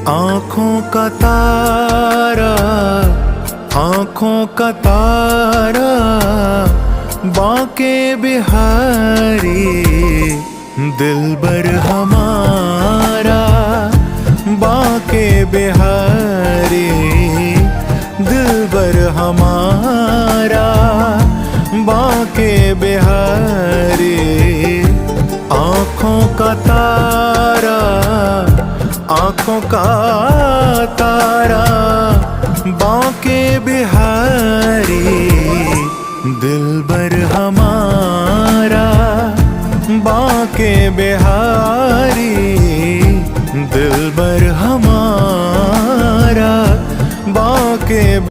आँखों का तारा, आँखों का तारा, बांके बिहारी, दिलबर हमारा, बांके बिहारी, दिलबर हमारा, बांके बिहारी। आँखों का तारा, आँखों का तारा, बांके बिहारी, दिलबर हमारा, बांके बिहारी, दिलबर हमारा, बांके